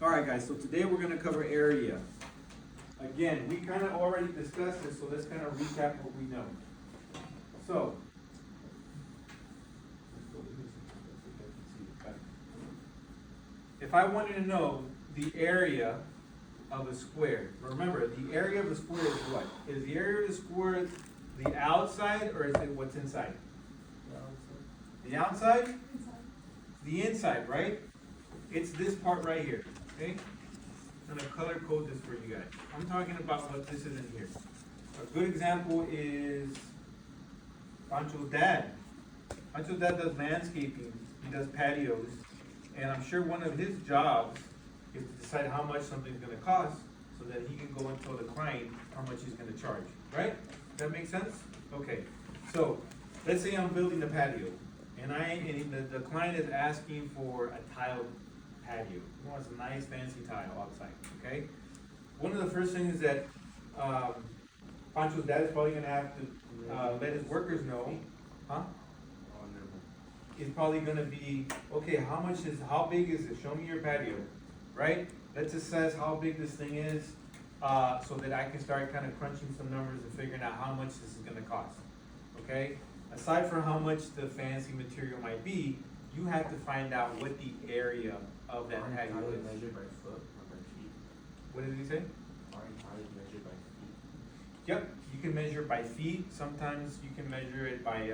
Alright guys, so today we're going to cover area. Again, we kind of already discussed this, so let's kind of recap what we know. So, if I wanted to know the area of a square, remember the area of a square is what? Is the area of the square the outside or is it what's inside? The outside? The inside, right? It's this part right here, okay? I'm gonna color code this for you guys. I'm talking about what this is in here. A good example is Pancho's dad. Pancho's dad does landscaping, he does patios, and I'm sure one of his jobs is to decide how much something's gonna cost so that he can go and tell the client how much he's gonna charge, right? Does that make sense? Okay, so let's say I'm building a patio and the client is asking for a tiled patio. He wants a nice fancy tile outside, okay? One of the first things that Pancho's dad is probably gonna have to let his workers know, is probably gonna be, okay, how big is it? Show me your patio, right? Let's assess how big this thing is, so that I can start kind of crunching some numbers and figuring out how much this is gonna cost, okay? Aside from how much the fancy material might be, you have to find out what the area of that patio is. Measured by foot or by feet? What did he say? Aren't tiles measured by feet? Yep, you can measure by feet, sometimes you can measure it by,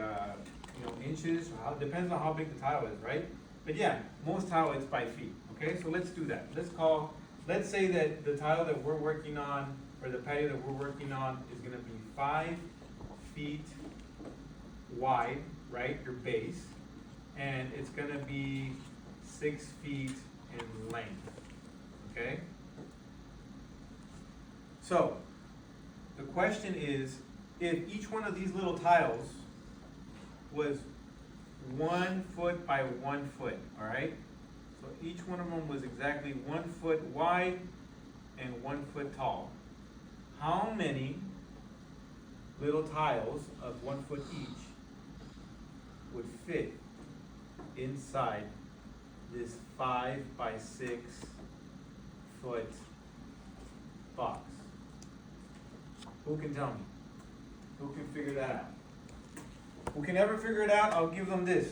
inches, depends on how big the tile is, right? But yeah, most tile it's by feet, okay? So let's do that. Let's say that the tile that we're working on, or the patio that we're working on is gonna be 5 feet wide, right, your base, and it's gonna be 6 feet in length, okay? So, the question is, if each one of these little tiles was 1 foot by 1 foot, all right? So each one of them was exactly 1 foot wide and 1 foot tall. How many little tiles of 1 foot each would fit inside this 5 by 6 foot box? Who can tell me? Who can figure that out? Who can ever figure it out? I'll give them this.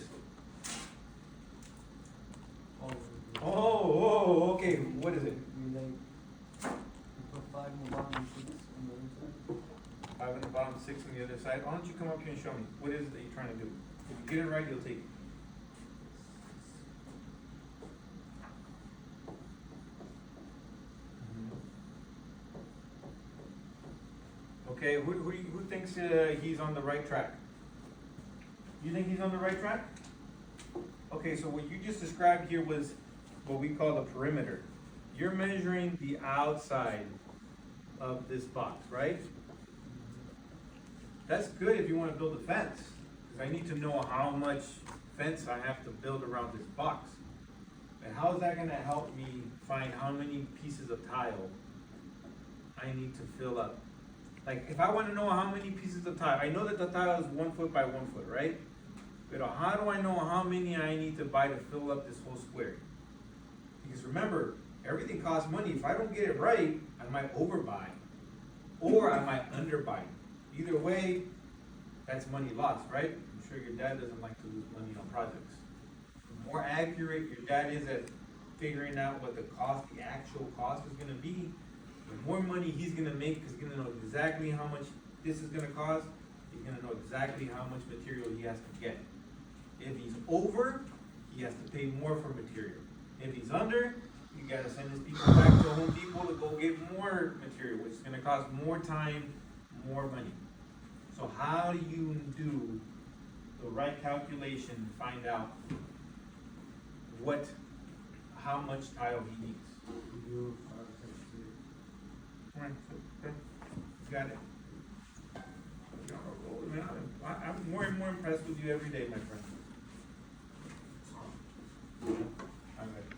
Oh, okay. What is it? You put 5 in the bottom and 6 on the other side. 5 on the bottom, 6 on the other side. Why don't you come up here and show me? What is it that you're trying to do? If you get it right, you'll take it. Okay, who thinks he's on the right track? You think he's on the right track? Okay, so what you just described here was what we call the perimeter. You're measuring the outside of this box, right? That's good if you want to build a fence, because I need to know how much fence I have to build around this box. And how is that going to help me find how many pieces of tile I need to fill up? Like, if I want to know how many pieces of tile, I know that the tile is 1 foot by 1 foot, right? But how do I know how many I need to buy to fill up this whole square? Because remember, everything costs money. If I don't get it right, I might overbuy, or I might underbuy. Either way, that's money lost, right? I'm sure your dad doesn't like to lose money on projects. The more accurate your dad is at figuring out what the actual cost is going to be, the more money he's going to make, because he's going to know exactly how much this is going to cost. He's going to know exactly how much material he has to get. If he's over, he has to pay more for material. If he's under, you got to send his people back to Home Depot to go get more material, which is going to cost more time, more money. So how do you do the right calculation to find out how much tile he needs? You do 5 times 3. Alright, okay. Got it. I'm more and more impressed with you every day, my friend. Alright.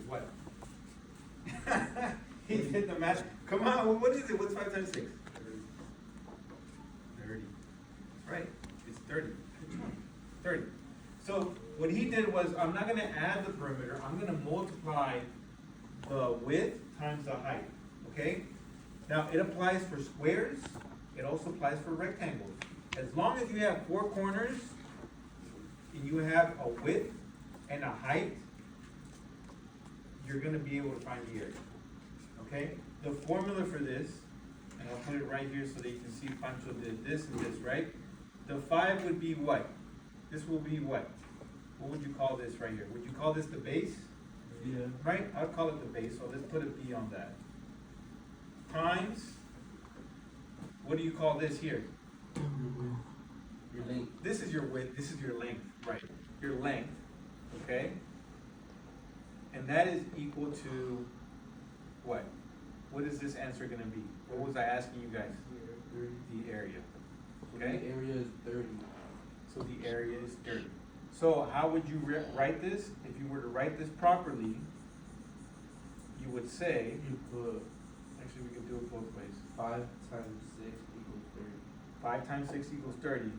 What? He did the math. Come on, what is it? What's 5 times 6? 30. Right, it's 30. 30. So what he did was, I'm not gonna add the perimeter, I'm gonna multiply the width times the height, okay? Now, it applies for squares, it also applies for rectangles. As long as you have four corners, and you have a width and a height, you're gonna be able to find the area, okay? The formula for this, and I'll put it right here so that you can see Pancho did this and this, right? The 5 would be what? This will be what? What would you call this right here? Would you call this the base? Yeah. Right? I'd call it the base, so let's put a B on that. Times, what do you call this here? Your length. This is your width, this is your length, right? Your length, okay? And that is equal to what? What is this answer gonna be? What was I asking you guys? The area, okay? The area is 30. So the area is 30. So how would you write this? If you were to write this properly, you would say, You put actually we could do it both ways. 5 times 6 equals 30. 5 times 6 equals 30. Right?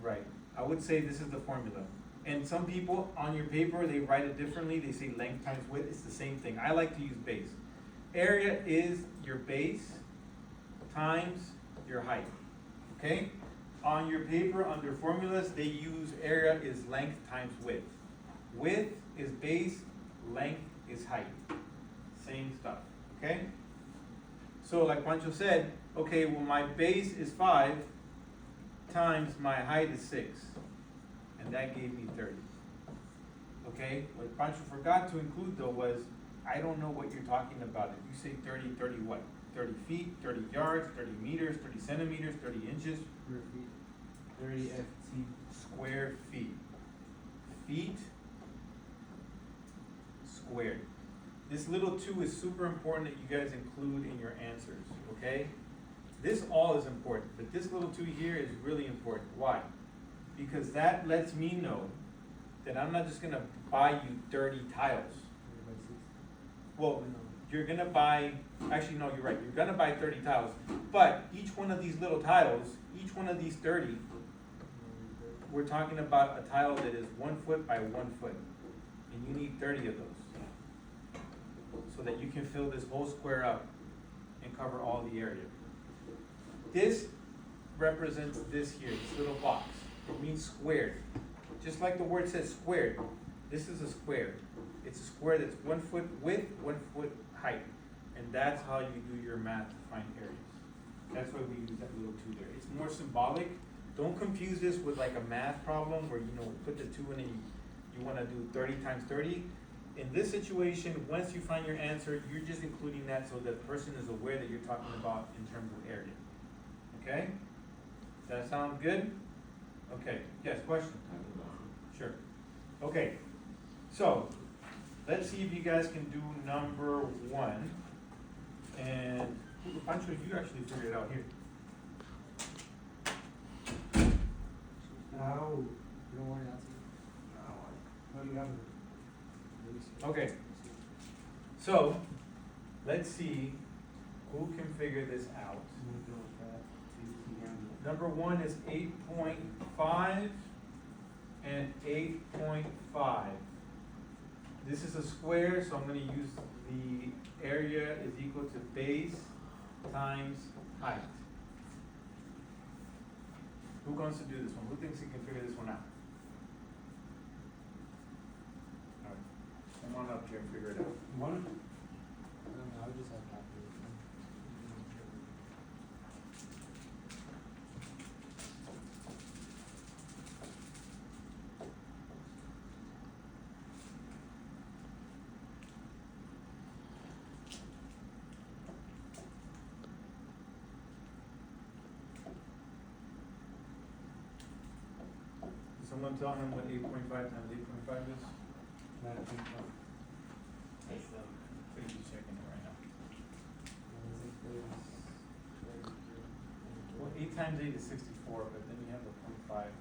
Right. I would say this is the formula. And some people on your paper, they write it differently. They say length times width. It's the same thing. I like to use base. Area is your base times your height. Okay? On your paper, under formulas, they use area is length times width. Width is base, length is height. Same stuff. Okay? So like Pancho said, okay, well my base is 5 times my height is 6. And that gave me 30. Okay? What Pancho forgot to include though was, I don't know what you're talking about. If you say 30, 30 what? 30 feet, 30 yards, 30 meters, 30 centimeters, 30 inches, 30 FT. square feet. Feet squared. This little 2 is super important that you guys include in your answers, okay? This all is important, but this little 2 here is really important. Why? Because that lets me know that I'm not just gonna buy you 30 tiles. Well, you're gonna buy, actually no, you're right, you're gonna buy 30 tiles, but each one of these little tiles, each one of these 30, we're talking about a tile that is 1 foot by 1 foot, and you need 30 of those. So that you can fill this whole square up and cover all the area. This represents this here, this little box. It means squared. Just like the word says squared, this is a square. It's a square that's 1 foot width, 1 foot height. And that's how you do your math to find areas. That's why we use that little 2 there. It's more symbolic. Don't confuse this with like a math problem where, you know, put the 2 in and you wanna do 30 times 30. In this situation, once you find your answer, you're just including that so the person is aware that you're talking about in terms of area. Okay? Does that sound good? Okay, yes, question? Sure. Okay, so let's see if you guys can do number 1. And Pancho, you actually figured it out here. No, you don't want to answer. No, you haven't. Okay, so let's see who can figure this out. Number 1 is 8.5 and 8.5. This is a square, so I'm gonna use the area is equal to base times height. Who wants to do this one? Who thinks he can figure this one out? All right, come on up here and figure it out. One? I don't know, I just have calculator. Someone tell him what 8.5 times 8.5 is? So he's checking it right now. Well, 8 times 8 is 64, but then you have the 0.5.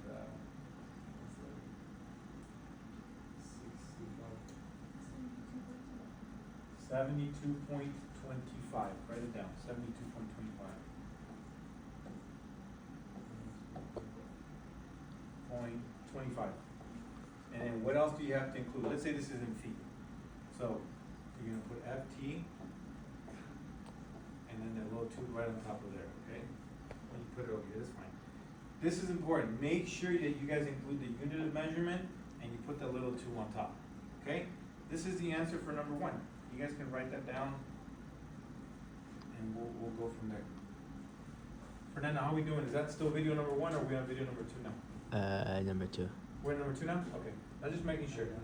72.25. Write it down. 72.25. 0.25. And then what else do you have to include? Let's say this is in feet. So you're gonna put FT and then the little two right on top of there, okay? When you put it over here, that's fine. This is important. Make sure that you guys include the unit of measurement and you put the little two on top, okay? This is the answer for number one. You guys can write that down and we'll go from there. Fernando, how are we doing? Is that still video number one or are we on video number two now? Number 2. We're at number two now? Okay. I'm just making sure. And